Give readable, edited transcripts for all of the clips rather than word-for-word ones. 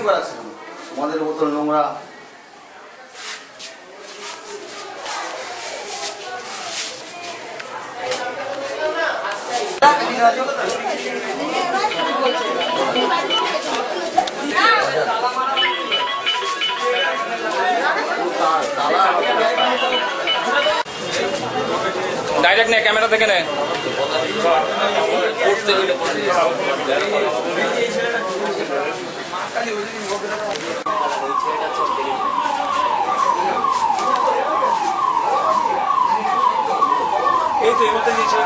পরিষ্কার আছে আমাদের বোতল নোংরা। ডাইরেক্ট নে, ক্যামেরা থেকে নে। এই তো এমনিতে নিচে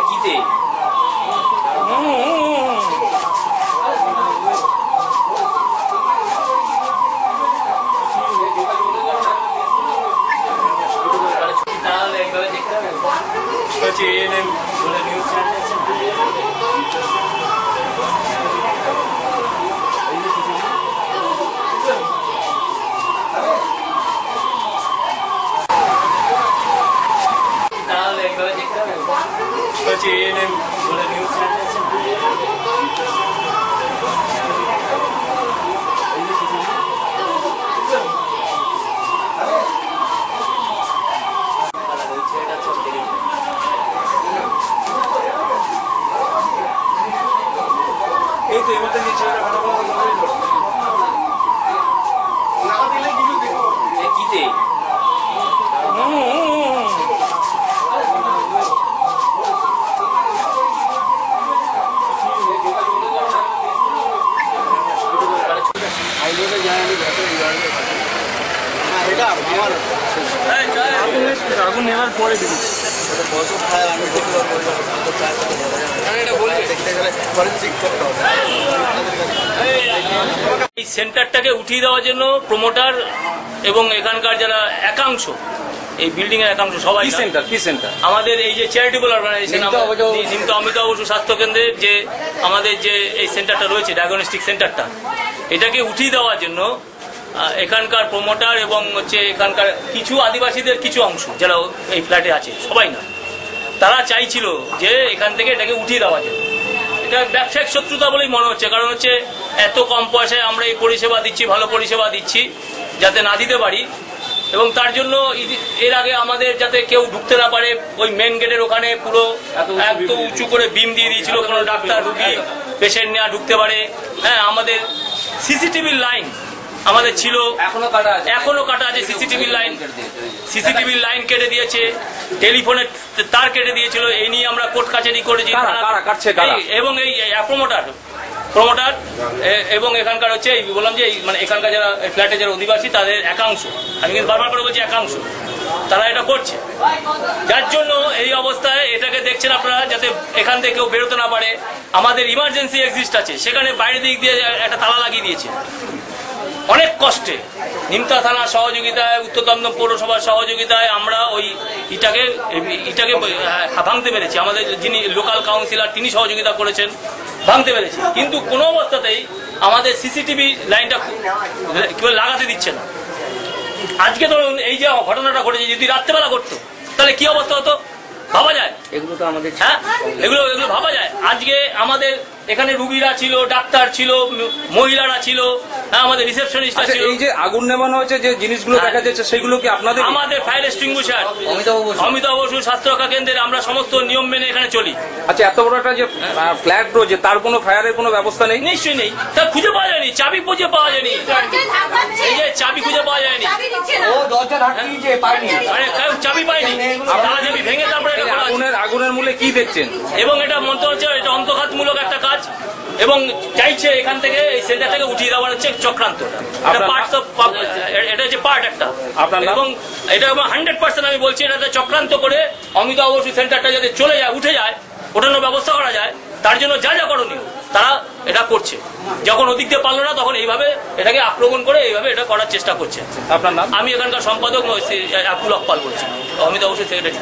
কিতে আগুন নেওয়ার পরে দিবি এই সেন্টারটাকে উঠিয়ে দেওয়ার জন্য প্রমোটার এবং এখানকার যারা একাংশ, এই বিল্ডিং এর একাংশ সবাই, কি সেন্টার আমাদের এই যে চ্যারিটেবল অর্গানাইজেশন নিমত অমিতাভ বসু স্বাস্থ্য কেন্দ্রের যে আমাদের যে এই সেন্টারটা রয়েছে ডায়াগনস্টিক সেন্টারটা, এটাকে উঠিয়ে দেওয়ার জন্য এখানকার প্রমোটার এবং হচ্ছে এখানকার কিছু আদিবাসীদের কিছু অংশ যারা এই ফ্ল্যাটে আছে, সবাই না, তারা চাইছিল যে এখান থেকে এটাকে উঠিয়ে দেওয়া যায়। এটা ব্যবসায়িক শত্রুতা বলেই মনে হচ্ছে, কারণ হচ্ছে এত কম পয়সায় আমরা এই পরিষেবা দিচ্ছি, ভালো পরিষেবা দিচ্ছি, যাতে না দিতে পারি, এবং তার জন্য এর আগে আমাদের যাতে কেউ ঢুকতে না পারে ওই মেন গেটের ওখানে পুরো এত উঁচু করে বিম দিয়ে দিয়েছিল, কোনো ডাক্তার রুগী পেশেন্ট নেওয়া ঢুকতে পারে। হ্যাঁ, আমাদের সিসিটিভি লাইন আমাদের ছিল, এখনো কাটা আছে সিসিটিভি লাইন কেটে দিয়েছে, টেলিফোনের তার কেটে দিয়েছিল। এই নিয়ে আমরা কোর্ট কাছারি করেছি, এবং এই প্রমোটার এবং এখানকার হচ্ছে বললাম যে মানে এখানকার যারা ফ্ল্যাটে যারা অধিবাসী তাদের একাংশ, আমি কিন্তু বারবার করে বলছি একাংশ, তারা এটা করছে, যার জন্য এই অবস্থায় এটাকে দেখছেন আপনারা, যাতে এখান থেকে কেউ বেরোতে না পারে। আমাদের ইমার্জেন্সি এক্সিস্ট আছে, সেখানে বাইরের দিক দিয়ে একটা তালা লাগিয়ে দিয়েছে অনেক কষ্টে। নিমতা থানার সহযোগিতায়, উত্তর দমদম পৌরসভার সহযোগিতায় আমরা ওই ইটাকে ভাঙতে পেরেছি। আমাদের যিনি লোকাল কাউন্সিলর তিনি সহযোগিতা করেছেন, ভাঙতে পেরেছি, কিন্তু কোনো অবস্থাতেই আমাদের সিসিটিভি লাইনটা কেউ লাগাতে দিচ্ছে না। আজকে ধরুন এই যে ঘটনাটা ঘটেছে, যদি রাত্রেবেলা ঘটতো তাহলে কি অবস্থা হতো ভাবা যায়? এগুলো তো আমাদের, হ্যাঁ, এগুলো ভাবা যায়। আজকে আমাদের এখানে রুগীরা ছিল, ডাক্তার ছিল, মহিলারা ছিল, আমাদের রিসেপশনিস্টরা ছিল। এই যে আগুন নেভানো হয়েছে, যে জিনিসগুলো দেখা যাচ্ছে, সেগুলো কি আপনাদের? আমাদের ফায়ার এক্সটিংগুইশার অমিতাভ বসু স্বাস্থ্য রক্ষা কেন্দ্রে আমরা সমস্ত নিয়ম মেনে এখানে চলি। আচ্ছা, এত বড় একটা যে ফ্ল্যাট রয়েছে, তার কোনো ফায়ারের কোনো ব্যবস্থা নেই? নিশ্চয়ই নেই, তা খুঁজে পাওয়া যায়নি, চাবি খুঁজে পাওয়া যায়নি, এই যে চাবি খুঁজে পাওয়া যায়নি, চাবি পাইনি, চাবি ভেঙে তারপরে আগুনের মূলে কি দেখছেন? এবং এটা মনে হচ্ছে এটা অন্তর্ঘাতমূলক একটা কাজ, এবং চাইছে এখান থেকে এই সেন্টার থেকে উঠিয়ে দেওয়ার হচ্ছে চক্রান্ত। এটা হচ্ছে পার্ট একটা, এবং এটা 100% আমি বলছি, এটা চক্রান্ত করে অমিতাভ বসু সেন্টারটা যাতে চলে যায়, উঠে যায়, ওঠানোর ব্যবস্থা করা যায়, তার জন্য যা যা করণীয় তারা এটা করছে। যখন ওদিক দিয়ে পারলো না, তখন এইভাবে এটাকে আক্রমণ করে এইভাবে এটা করার চেষ্টা করছে। আপনার নাম? আমি এখানকার সম্পাদক আকুল অকপাল বলছি, অমিতাভ বসু সেক্রেটারি।